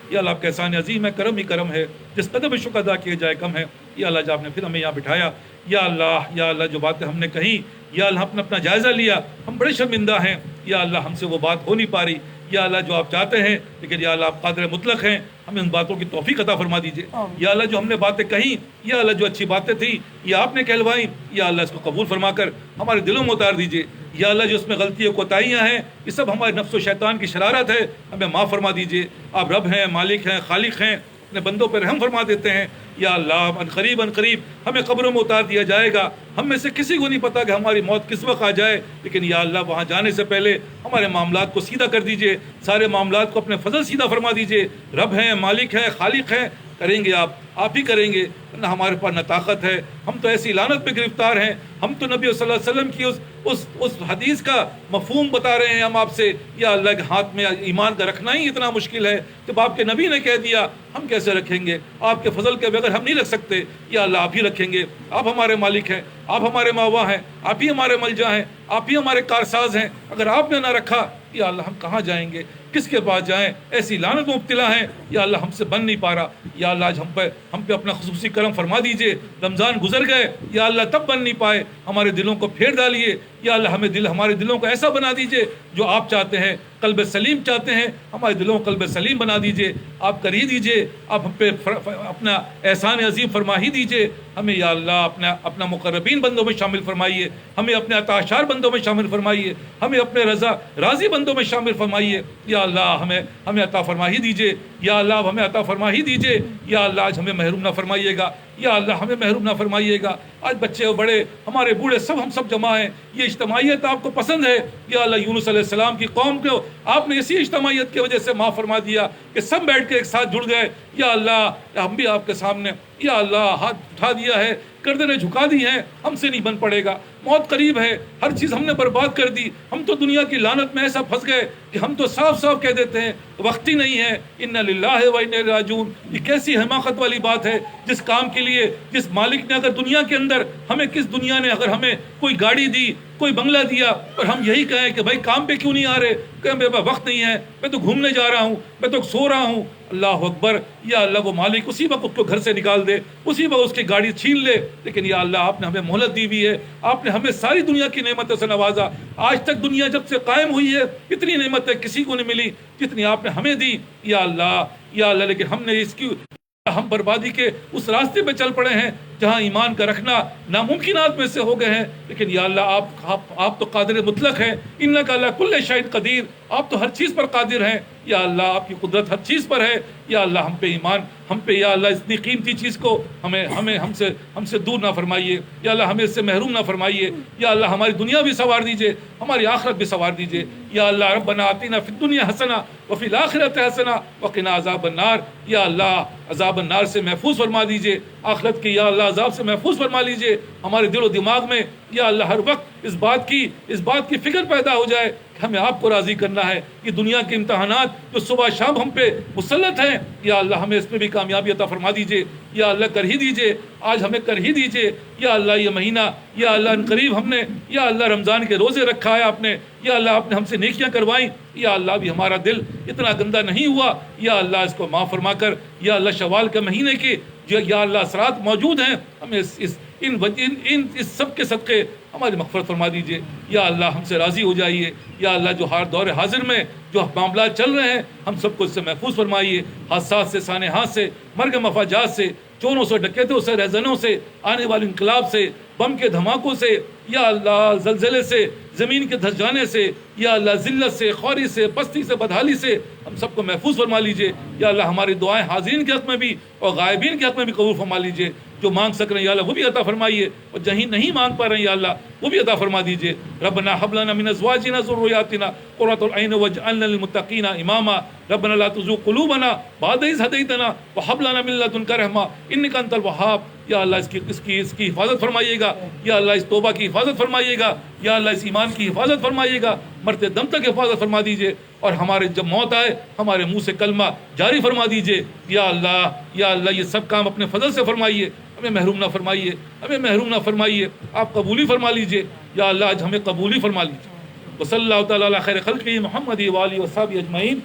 یا اللہ آپ کا احسان عظیم ہے، کرم ہی کرم ہے، جس قدر بھی شکر ادا کیا جائے کم ہے۔ یا اللہ جو آپ نے پھر ہمیں یہاں بٹھایا، یا اللہ جو باتیں ہم نے کہیں، یا اللہ ہم نے اپنا جائزہ لیا، ہم بڑے شرمندہ ہیں، یا اللہ ہم سے وہ بات ہو نہیں پا رہی، یا اللہ جو آپ چاہتے ہیں، لیکن یا اللہ آپ قادر مطلق ہیں، ہمیں ان باتوں کی توفیق عطا فرما دیجیے۔ یا اللہ جو ہم نے باتیں کہیں، یا اللہ جو اچھی باتیں تھیں یا آپ نے کہلوائیں، یا اللہ اس کو قبول فرما کر ہمارے دلوں میں اتار دیجیے۔ یا اللہ جو اس میں غلطیاں کوتاہیاں ہیں، یہ سب ہمارے نفس و شیطان کی شرارت ہے، ہمیں معاف فرما دیجیے۔ آپ رب ہیں، مالک ہیں، خالق ہیں، اپنے بندوں پہ رحم فرما دیتے ہیں۔ یا اللہ ان قریب ہمیں قبروں میں اتار دیا جائے گا، ہم میں سے کسی کو نہیں پتا کہ ہماری موت کس وقت آ جائے، لیکن یا اللہ وہاں جانے سے پہلے ہمارے معاملات کو سیدھا کر دیجئے، سارے معاملات کو اپنے فضل سیدھا فرما دیجئے۔ رب ہیں، مالک ہیں، خالق ہیں، کریں گے آپ ہی کریں گے، نہ ہمارے پاس نہ طاقت ہے، ہم تو ایسی لعنت پہ گرفتار ہیں۔ ہم تو نبی صلی اللہ علیہ وسلم کی اس حدیث کا مفہوم بتا رہے ہیں ہم آپ سے، یا اللہ کے ہاتھ میں ایمان کا رکھنا ہی اتنا مشکل ہے، جب آپ کے نبی نے کہہ دیا ہم کیسے رکھیں گے؟ آپ کے فضل کے بغیر ہم نہیں رکھ سکتے۔ یا اللہ آپ ہی رکھیں گے، آپ ہمارے مالک ہیں، آپ ہمارے ماوا ہیں، آپ ہی ہمارے ملجا ہیں، آپ ہی ہمارے کارساز ہیں۔ اگر آپ نے نہ رکھا، یا اللہ ہم کہاں جائیں گے، کس کے پاس جائیں؟ ایسی لعنت مبتلا ہیں، یا اللہ ہم سے بن نہیں پا رہا۔ یا اللہ آج ہم پہ اپنا خصوصی کرم فرما دیجئے۔ رمضان گزر گئے، یا اللہ تب بن نہیں پائے، ہمارے دلوں کو پھیر ڈالیے۔ یا اللہ ہمارے دلوں کو ایسا بنا دیجئے جو آپ چاہتے ہیں، قلب سلیم چاہتے ہیں، ہمارے دلوں کو قلب سلیم بنا دیجئے۔ آپ کر ہی دیجئے، آپ ہم پہ اپنا احسان عظیم فرما ہی دیجئے۔ ہمیں یا اللہ اپنا مقربین بندوں میں شامل فرمائیے، ہمیں اپنے عطاشار بندوں میں شامل فرمائیے، ہمیں اپنے راضی بندوں میں شامل فرمائیے۔ یا اللہ ہمیں عطا فرما ہی دیجئے، یا اللہ ہمیں عطا فرما ہی دیجئے۔ یا اللہ آج ہمیں محروم نہ فرمائیے گا، یا اللہ ہمیں محروم نہ فرمائیے گا۔ آج بچے و بڑے، ہمارے بوڑھے، ہم سب جمع ہیں، یہ اجتماعیت آپ کو پسند ہے۔ یا اللہ یونس علیہ السلام کی قوم کو آپ نے اسی اجتماعیت کی وجہ سے معاف فرما دیا کہ سب بیٹھ کے ایک ساتھ جڑ گئے۔ یا اللہ ہم بھی آپ کے سامنے یا اللہ ہاتھ اٹھا دیا ہے، گردنیں جھکا دی ہیں، ہم سے نہیں بن پڑے گا، موت قریب ہے، ہر چیز ہم نے برباد کر دی، ہم تو دنیا کی لعنت میں ایسا پھنس گئے کہ ہم تو صاف صاف کہہ دیتے ہیں وقت ہی نہیں ہے، انا للہ و انا الیہ راجعون۔ یہ کیسی حماقت والی بات ہے، جس کام کے لیے جس مالک نے اگر دنیا کے اندر ہمیں کس دنیا نے اگر ہمیں کوئی گاڑی دی، کوئی بنگلہ دیا، اور ہم یہی کہیں کہ بھائی کام پہ کیوں نہیں آ رہے، کہ میرے پاس وقت نہیں ہے، میں تو گھومنے جا رہا ہوں، میں تو سو رہا ہوں۔ اللہ اکبر، یا اللہ وہ مالک اسی وقت اس کو گھر سے نکال دے، اسی وقت اس کی گاڑی چھین لے، لیکن یا اللہ آپ نے ہمیں مہلت دی ہوئی ہے، آپ نے ہمیں ساری دنیا کی نعمتوں سے نوازا۔ آج تک دنیا جب سے قائم ہوئی ہے اتنی نعمتیں کسی کو نہیں ملی جتنی آپ نے ہمیں دی۔ یا اللہ لیکن ہم نے ہم بربادی کے اس راستے پہ چل پڑے ہیں جہاں ایمان کا رکھنا ناممکنات میں سے ہو گئے ہیں، لیکن یا اللہ آپ تو قادر مطلق ہیں، انک علی کل شیء قدیر، آپ تو ہر چیز پر قادر ہیں۔ یا اللہ آپ کی قدرت ہر چیز پر ہے۔ یا اللہ ہم پہ ایمان، ہم پہ یا اللہ اتنی قیمتی چیز کو ہم سے دور نہ فرمائیے، یا اللہ ہمیں اس سے محروم نہ فرمائیے۔ یا اللہ ہماری دنیا بھی سنوار دیجئے، ہماری آخرت بھی سنوار دیجئے۔ یا اللہ ربنا آتنا فی الدنیا حسنہ وفی الآخرۃ حسنہ وقنا عذاب النار، یا اللہ عذاب النار سے محفوظ فرما دیجئے، آخرت کی یا اللہ عذاب سے محفوظ فرما لیجئے۔ ہمارے دل و دماغ میں یا اللہ ہر وقت اس بات کی فکر پیدا ہو جائے کہ ہمیں آپ کو راضی کرنا ہے۔ یہ دنیا کے امتحانات جو صبح شام ہم پہ مسلط ہیں، یا اللہ ہمیں اس پہ بھی کامیابی عطا فرما دیجئے، یا اللہ کر ہی دیجئے، آج ہمیں کر ہی دیجئے۔ یا اللہ یہ مہینہ یا اللہ ان قریب ہم نے یا اللہ رمضان کے روزے رکھا ہے آپ نے، یا اللہ آپ نے ہم سے نیکیاں کروائیں، یا اللہ بھی ہمارا دل اتنا گندا نہیں ہوا، یا اللہ اس کو معاف فرما کر یا اللہ شوال کے مہینے کے جو یا اللہ اثرات موجود ہیں، ہمیں ان سب کے صدقے ہماری مغفرت فرما دیجئے۔ یا اللہ ہم سے راضی ہو جائیے، یا اللہ جو ہر دور حاضر میں جو معاملات چل رہے ہیں ہم سب کو اس سے محفوظ فرمائیے، حادثات سے، سانحات سے، مرگ مفاجات سے، چوروں سے، ڈکیتوں سے، رہزنوں سے، آنے والے انقلاب سے، بم کے دھماکوں سے، یا اللہ زلزلے سے، زمین کے دھس جانے سے، یا اللہ ذلت سے، خواری سے، پستی سے، بدحالی سے ہم سب کو محفوظ فرما لیجئے۔ یا اللہ ہماری دعائیں حاضرین کے حق میں بھی اور غائبین کے حق میں بھی قبول فرما لیجئے، جو مانگ سک رہے ہیں یا اللہ وہ بھی عطا فرمائیے، اور جہیں نہیں مانگ پا رہے ہیں یا اللہ وہ بھی عطا فرما دیجئے۔ ربنا هب لنا من ازواجنا ذرياتنا قرة اعين واجعلنا للمتقين اماما ربنا لا تزغ قلوبنا بعد إذ هديتنا وهب لنا من لدنك رحمة انك انت الوهاب۔ یا اللہ اس کی حفاظت فرمائیے گا، یا اللہ اس توبہ کی حفاظت فرمائیے گا، یا اللہ اس ایمان کی حفاظت فرمائیے گا، مرتے دم تک حفاظت فرما دیجئے، اور ہمارے جب موت آئے ہمارے منہ سے کلمہ جاری فرما دیجئے۔ یا اللہ یہ سب کام اپنے فضل سے فرمائیے، ہمیں محروم نہ فرمائیے، ہمیں محروم نہ فرمائیے، آپ قبولی فرما لیجئے۔ یا اللہ آج ہمیں قبولی فرما لیجئے۔ وصلی اللہ تعالی علی خیر خلقہ محمد و آلہ و صحبہ اجمعین۔